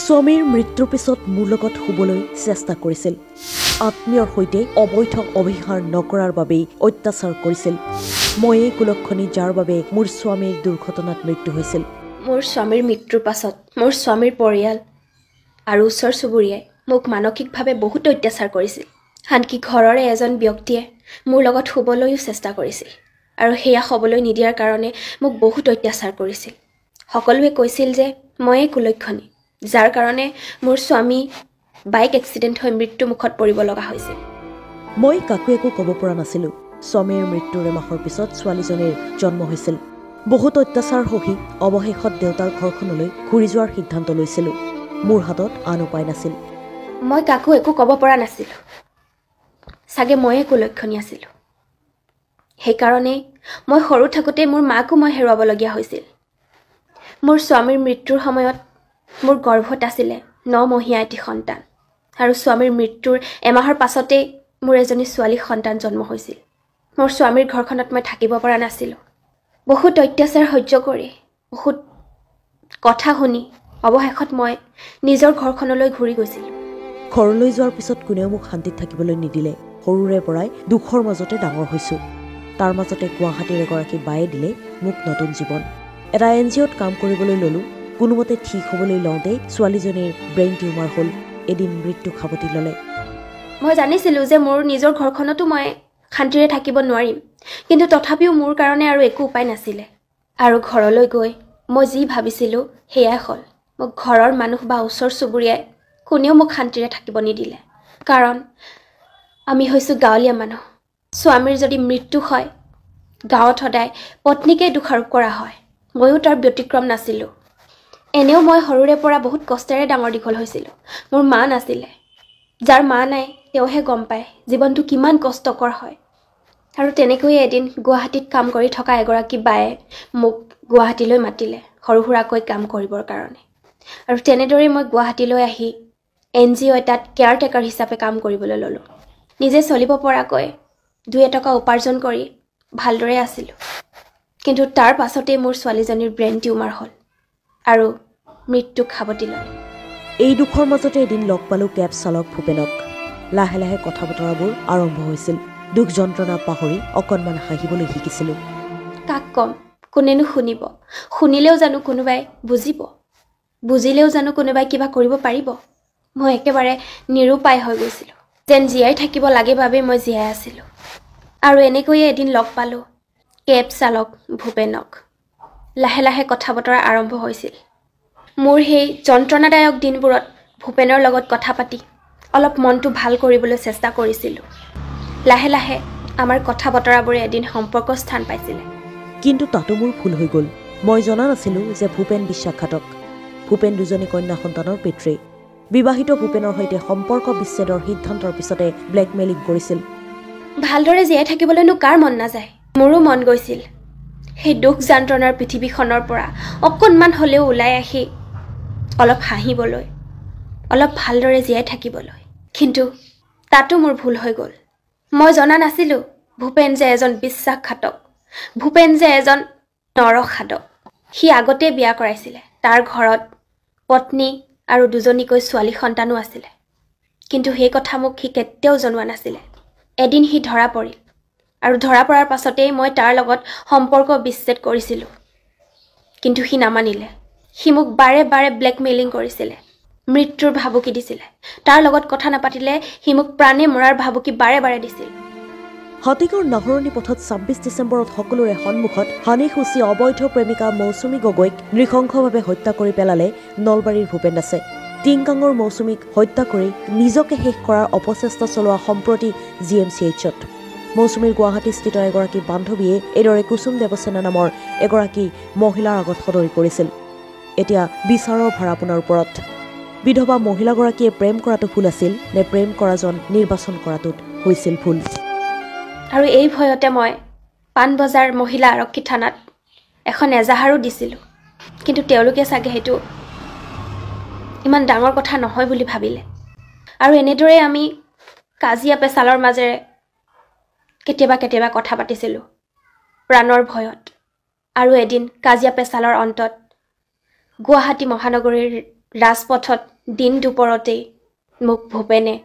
স্বামীৰ মৃত্যুৰ পিছত মোৰ লগত শুবলৈ চেষ্টা কৰিছিল। আত্মীয়ৰ সৈতে অবৈধ অভিহাৰ নকৰাৰ বাবেই অত্যাচাৰ কৰিছিল। মই এই কুলক্ষণী যাৰ বাবে মোৰ স্বামীৰ দুৰ্ঘটনাত মৃত্যু হৈছিল। মোৰ স্বামীৰ মৃত্যুৰ পাছত মোৰ স্বামীৰ পৰিয়াল আৰু ওচৰ চুবুৰীয়াই মোক মানসিকভাৱে বহুত অত্যাচাৰ কৰিছিল। আনকি ঘৰৰে এজন ব্যক্তিয়ে মোৰ লগত শুবলৈও চেষ্টা কৰিছিল আৰু সেয়া হ'বলৈ নিদিয়াৰ কাৰণে মোক বহুত অত্যাচাৰ কৰিছিল। সকলোৱে কৈছিল যে ময়েই কুলক্ষণী, যাৰ কাৰণে মোৰ স্বামী বাইক এক্সিডেণ্ট হৈ মৃত্যুমুখত পৰিব লগা হৈছিল। মই কাকো একো ক'ব পৰা নাছিলোঁ। স্বামীৰ মৃত্যুৰ এমাহৰ পিছত ছোৱালীজনীৰ জন্ম হৈছিল। বহুত অত্যাচাৰ সহি অৱশেষত দেউতাৰ ঘৰখনলৈ ঘূৰি যোৱাৰ সিদ্ধান্ত লৈছিলোঁ। মোৰ হাতত আন উপায় নাছিল। মই কাকো একো ক'ব পৰা নাছিলোঁ। চাগে ময়েই কুলক্ষণী আছিলোঁ। সেইকাৰণেই মই সৰু থাকোঁতে মোৰ মাকো মই হেৰুৱাবলগীয়া হৈছিল। মোৰ স্বামীৰ মৃত্যুৰ সময়ত মোৰ গৰ্ভত আছিলে 9 মহীয়া এটি সন্তান আৰু স্বামীৰ মৃত্যুৰ এমাহৰ পাছতেই মোৰ এজনী ছোৱালী সন্তান জন্ম হৈছিল। মোৰ স্বামীৰ ঘৰখনত মই থাকিব পৰা নাছিলোঁ। বহুত অত্যাচাৰ সহ্য কৰি, বহুত কথা শুনি অৱশেষত মই নিজৰ ঘৰখনলৈ ঘূৰি গৈছিলোঁ। ঘৰলৈ যোৱাৰ পিছত কোনেও মোক শান্তিত থাকিবলৈ নিদিলে। সৰুৰে পৰাই দুখৰ মাজতে ডাঙৰ হৈছোঁ। তাৰ মাজতে গুৱাহাটীৰ এগৰাকী বায়ে দিলে মোক নতুন জীৱন। এটা NGOত কাম কৰিবলৈ ল'লোঁ। কোনোমতে ঠিক হ'বলৈ লওঁতেই ছোৱালীজনীৰ ব্ৰেইন টিউমাৰ হ'ল। এদিন মৃত্যু সাৱটি ল'লে। মই জানিছিলোঁ যে মোৰ নিজৰ ঘৰখনতো মই শান্তিৰে থাকিব নোৱাৰিম, কিন্তু তথাপিও মোৰ কাৰণে আৰু একো উপায় নাছিলে। আৰু ঘৰলৈ গৈ মই যি ভাবিছিলোঁ সেয়াই হ'ল। মোক ঘৰৰ মানুহ বা ওচৰ চুবুৰীয়াই কোনেও মোক শান্তিৰে থাকিব নিদিলে। কাৰণ আমি হৈছোঁ গাঁৱলীয়া মানুহ। স্বামীৰ যদি মৃত্যু হয়, গাঁৱত সদায় পত্নীকেই দোষাৰোপ কৰা হয়। ময়ো তাৰ ব্যতিক্ৰম নাছিলোঁ। এনেও মই সৰুৰে পৰা বহুত কষ্টেৰে ডাঙৰ দীঘল হৈছিলোঁ। মোৰ মা নাছিলে। যাৰ মা নাই তেওঁহে গম পায় জীৱনটো কিমান কষ্টকৰ হয়। আৰু তেনেকৈয়ে এদিন গুৱাহাটীত কাম কৰি থকা এগৰাকী বায়ে মোক গুৱাহাটীলৈ মাতিলে সৰু সুৰাকৈ কাম কৰিবৰ কাৰণে। আৰু তেনেদৰেই মই গুৱাহাটীলৈ আহি NGO এটাত কেয়াৰটেকাৰ হিচাপে কাম কৰিবলৈ ল'লোঁ। নিজে চলিব পৰাকৈ 2 টকা উপাৰ্জন কৰি ভালদৰে আছিলোঁ। কিন্তু তাৰ পাছতেই মোৰ ছোৱালীজনীৰ ব্ৰেইন টিউমাৰ হ'ল আৰু মৃত্যুক সাৱটি ল'লে। এই দুখৰ মাজতে এদিন লগ পালোঁ কেব চালক ভূপেনক। লাহে লাহে কথা বতৰাবোৰ আৰম্ভ হৈছিল। দুখ যন্ত্ৰণা পাহৰি অকণমান হাঁহিবলৈ শিকিছিলোঁ। কাক ক'ম, কোনেনো শুনিব? শুনিলেও জানো কোনোবাই বুজিব? বুজিলেও জানো কোনোবাই কিবা কৰিব পাৰিব? মই একেবাৰে নিৰুপায় হৈ গৈছিলোঁ। যেন জীয়াই থাকিব লাগে বাবেই মই জীয়াই আছিলোঁ। আৰু এনেকৈয়ে এদিন লগ পালোঁ কেব চালক ভূপেনক। লাহে লাহে কথা বতৰা আৰম্ভ হৈছিল। মোৰ সেই যন্ত্ৰণাদায়ক দিনবোৰত ভূপেনৰ লগত কথা পাতি অলপ মনটো ভাল কৰিবলৈ চেষ্টা কৰিছিলোঁ। লাহে লাহে আমাৰ কথা বতৰাবোৰে এদিন সম্পৰ্ক স্থান পাইছিলে। কিন্তু তাতো মোৰ ভুল হৈ গ'ল। মই জনা নাছিলোঁ যে ভূপেন বিশ্বাসঘাতক। ভূপেন 2জনী কন্যা সন্তানৰ পিতৃ। বিবাহিত ভূপেনৰ সৈতে সম্পৰ্ক বিচ্ছেদৰ সিদ্ধান্তৰ পিছতে ব্লেকমেইলিং কৰিছিল। ভালদৰে জীয়াই থাকিবলৈনো কাৰ মন নাযায়? মোৰো মন গৈছিল সেই দুখ যন্ত্ৰণাৰ পৃথিৱীখনৰ পৰা অকণমান হ'লেও ওলাই আহি অলপ হাঁহিবলৈ, অলপ ভালদৰে জীয়াই থাকিবলৈ। কিন্তু তাতো মোৰ ভুল হৈ গ'ল। মই জনা নাছিলোঁ ভূপেন যে এজন বিশ্বাসঘাতক, ভূপেন যে এজন নৰসাধক। সি আগতেই বিয়া কৰাইছিলে। তাৰ ঘৰত পত্নী আৰু 2জনীকৈ ছোৱালী সন্তানো আছিলে। কিন্তু সেই কথা মোক সি কেতিয়াও জনোৱা নাছিলে। এদিন সি ধৰা পৰিল আৰু ধৰা পৰাৰ পাছতেই মই তাৰ লগত সম্পৰ্ক বিচ্ছেদ কৰিছিলোঁ। কিন্তু সি নামানিলে। সি মোক বাৰে বাৰে ব্লেকমেইলিং কৰিছিলে, মৃত্যুৰ ভাবুকি দিছিলে। তাৰ লগত কথা নাপাতিলে সি মোক প্ৰাণে মৰাৰ ভাবুকি বাৰে বাৰে দিছিল। হাতীগড় নাহৰণি পথত 26 ডিচেম্বৰত সকলোৰে সন্মুখত হানি খুচি অবৈধ প্ৰেমিকা মৌচুমী গগৈক নৃশংসভাৱে হত্যা কৰি পেলালে নলবাৰীৰ ভূপেন দাসে। টিংকাঙৰ মৌচুমীক হত্যা কৰি নিজকে শেষ কৰাৰ অপচেষ্টা চলোৱা সম্প্ৰতি GMCHত। মৌচুমীৰ গুৱাহাটীস্থিত এগৰাকী বান্ধৱীয়ে এইদৰে কুসুম দেৱসেনা নামৰ এগৰাকী মহিলাৰ আগত সদৰি কৰিছিল। এতিয়া বিচাৰৰ ভাৰ আপোনাৰ ওপৰত। বিধৱা মহিলাগৰাকীয়ে প্ৰেম কৰাটো ভুল আছিল নে প্ৰেম কৰাজন নিৰ্বাচন কৰাটোত হৈছিল ভুল? আৰু এই ভয়তে মই পাণবজাৰ মহিলা আৰক্ষী থানাত এখন এজাহাৰো দিছিলোঁ। কিন্তু তেওঁলোকে চাগে সেইটো ইমান ডাঙৰ কথা নহয় বুলি ভাবিলে। আৰু এনেদৰে আমি কাজিয়া পেচালৰ মাজেৰে কেতিয়াবা কেতিয়াবা কথা পাতিছিলোঁ প্ৰাণৰ ভয়ত। আৰু এদিন কাজিয়া পেচালৰ অন্তত গুৱাহাটী মহানগৰীৰ ৰাজপথত দিন দুপৰতেই মোক ভূপেনে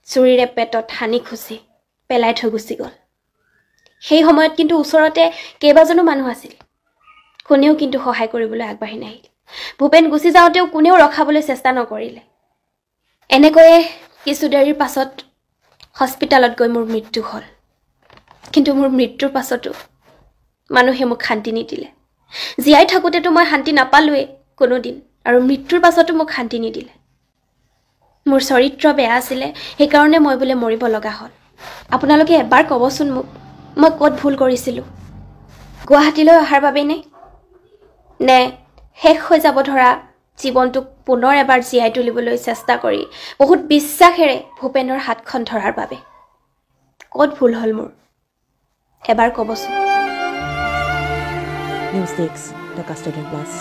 চুৰিৰে পেটত সানি খুচি পেলাই থৈ গুচি গ'ল। সেই সময়ত কিন্তু ওচৰতে কেইবাজনো মানুহ আছিল। কোনেও কিন্তু সহায় কৰিবলৈ আগবাঢ়ি নাহিল। ভূপেন গুচি যাওঁতেও কোনেও ৰখাবলৈ চেষ্টা নকৰিলে। এনেকৈয়ে কিছু দেৰিৰ পাছত হস্পিটেলত গৈ মোৰ মৃত্যু হ'ল। কিন্তু মোৰ মৃত্যুৰ পাছতো মানুহে মোক শান্তি নিদিলে। জীয়াই থাকোঁতেতো মই শান্তি নাপালোৱেই কোনোদিন, আৰু মৃত্যুৰ পাছতো মোক শান্তি নিদিলে। মোৰ চৰিত্ৰ বেয়া আছিলে, সেইকাৰণে মই বোলে মৰিব লগা হ'ল। আপোনালোকে এবাৰ ক'বচোন মোক, মই ক'ত ভুল কৰিছিলোঁ? গুৱাহাটীলৈ অহাৰ বাবেই নে শেষ হৈ যাব ধৰা জীৱনটোক পুনৰ এবাৰ জীয়াই তুলিবলৈ চেষ্টা কৰি বহুত বিশ্বাসেৰে ভূপেনৰ হাতখন ধৰাৰ বাবে? ক'ত ভুল হ'ল মোৰ এবাৰ ক'বচোন। News desk, Dhaka studio' plus.